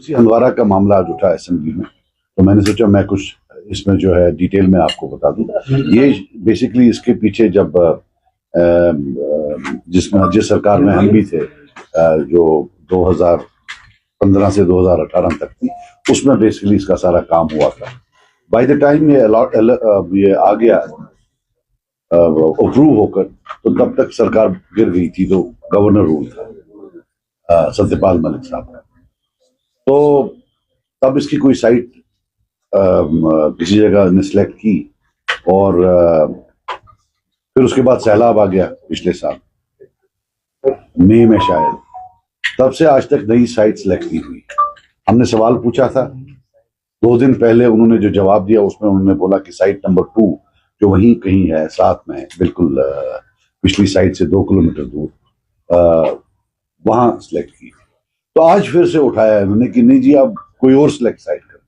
इसी हंदवारा का मामला आज उठा असेंबली में, तो मैंने सोचा मैं कुछ इसमें जो है डिटेल में आपको बता दूं। ये बेसिकली इसके पीछे जब जिस सरकार में हम भी थे, जो 2015 से 2018 तक थी, उसमें बेसिकली इसका सारा काम हुआ था। बाय द टाइम ये आ गया अप्रूव होकर, तो तब तक सरकार गिर गई थी, तो गवर्नर रूल था सत्यपाल मलिक साहब का। तो तब इसकी कोई साइट किसी जगह ने सिलेक्ट की, और फिर उसके बाद सैलाब आ गया पिछले साल मई में शायद, तब से आज तक नई साइट सिलेक्ट नहीं हुई। हमने सवाल पूछा था 2 दिन पहले, उन्होंने जो जवाब दिया उसमें उन्होंने बोला कि साइट नंबर 2 जो वहीं कहीं है, साथ में है, बिल्कुल पिछली साइट से 2 किलोमीटर दूर, वहां सिलेक्ट की। तो आज फिर से उठाया उन्होंने कि नहीं जी आप कोई और सिलेक्ट साइट करें,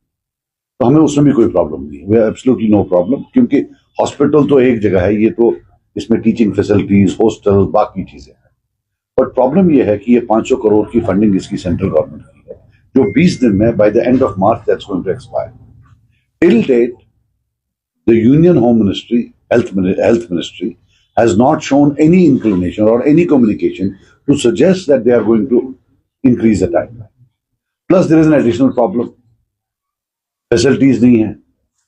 तो हमें उसमें भी कोई प्रॉब्लम नहीं है, we are absolutely no problem, क्योंकि हॉस्पिटल तो एक जगह है, ये तो इसमें टीचिंग फैसिलिटीज, हॉस्टल, बाकी चीजें हैं। बट प्रॉब्लम ये है कि ये 500 करोड़ की फंडिंग इसकी सेंट्रल गवर्नमेंट की है, जो 20 दिन में by the end of March that's going to expire. Till date the union home ministry, health ministry has not shown any inclination or any communication to suggest that they are going to increase the timeline. Plus there is an additional problem, facilities नहीं है,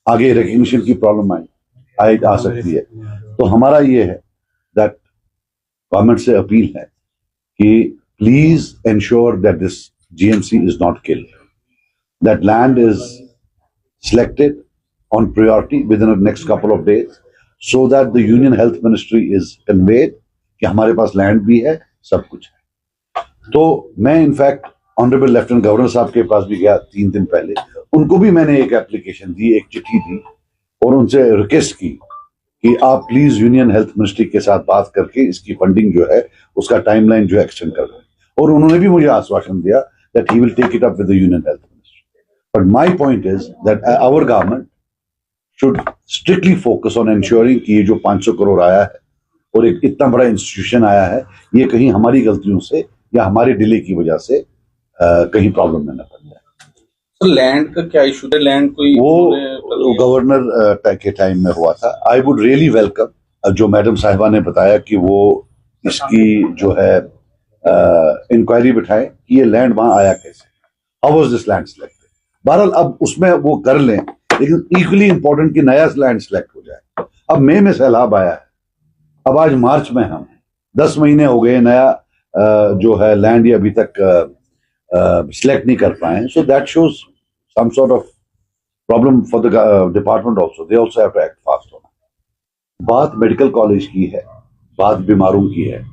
आगे recognition की problem आ सकती है। तो हमारा ये है दैट गवर्नमेंट से अपील है कि please ensure that this GMC is not killed, that land is selected on priority with in the next couple of days, so that the union health ministry is conveyed कि हमारे पास land भी है, सब कुछ है। तो मैं इनफैक्ट ऑनरेबल लेफ्टिनेंट गवर्नर साहब के पास भी गया 3 दिन पहले, उनको भी मैंने एक एप्लीकेशन दी, एक चिट्ठी दी, और उनसे रिक्वेस्ट की कि आप प्लीज यूनियन हेल्थ मिनिस्ट्री के साथ बात करके इसकी फंडिंग जो है उसका टाइमलाइन जो है एक्सटेंड कर दें। और उन्होंने भी मुझे आश्वासन दिया that he will take it up with the union health ministry. But my point is that our government should strictly focus on ensuring कि ये जो 500 करोड़ आया है और एक इतना बड़ा इंस्टीट्यूशन आया है, ये कहीं हमारी गलतियों से या हमारे डिले की वजह से कहीं प्रॉब्लम में न पड़ जाए। तो लैंड का क्या इशू है? लैंड कोई वो गवर्नर के टाइम में हुआ था। आई वुड रियली वेलकम जो मैडम साहिबा ने बताया कि वो इसकी जो है इंक्वायरी बिठाए कि ये लैंड वहां आया कैसे, how was this land selected. बहरहाल अब उसमें वो कर लें, लेकिन इक्वली इंपॉर्टेंट कि नया लैंड सिलेक्ट हो जाए। अब मई में सैलाब आया है, अब आज मार्च में हम 10 महीने हो गए, नया जो है लैंड ये अभी तक सिलेक्ट नहीं कर पाए। So that shows some sort of problem for the department also, they also have to act fast on. बात मेडिकल कॉलेज की है, बात बीमारों की है।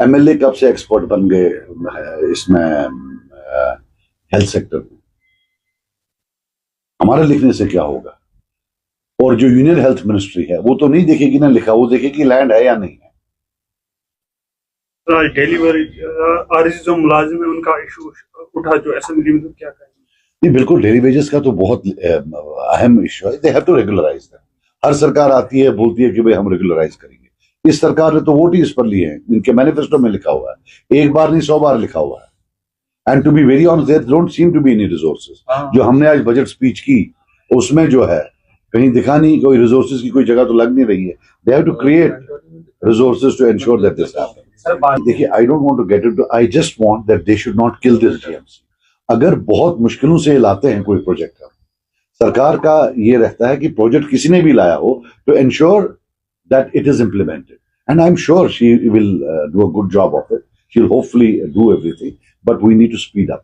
एमएलए कब से एक्सपर्ट बन गए इसमें हेल्थ सेक्टर में, हमारे लिखने से क्या होगा। और जो यूनियन हेल्थ मिनिस्ट्री है वो तो नहीं देखेगी ना लिखा, वो देखेगी लैंड है या नहीं है। डेली आरएसी जो मुलाजिम है उनका इशू उठा जो असेंबली में, तो क्या कहेंगे? बिल्कुल, डेली वेजेस का तो बहुत अहम इशू है। They have to regularise that. हर सरकार आती है, बोलती है कि भाई हम रेगुलराइज करेंगे। इस सरकार ने तो वोट ही इस पर लिए हैं, इनके मैनिफेस्टो में लिखा हुआ है, एक बार नहीं 100 बार लिखा हुआ है। And to be very honest, there don't seem to be any resources. जो हमने आज बजट स्पीच की उसमें जो है कहीं दिखा नहीं, कोई रिसोर्सेज की कोई जगह तो लग नहीं रही है। They have to create resources to ensure that this happens. देखिए, I don't want to get into, I just want that they should not kill this GMC. अगर बहुत मुश्किलों से लाते हैं कोई प्रोजेक्ट, सरकार का ये रहता है कि प्रोजेक्ट किसी ने भी लाया हो तो ensure that it is implemented, and I am sure she will do a good job of it, she will hopefully do everything, but we need to speed up.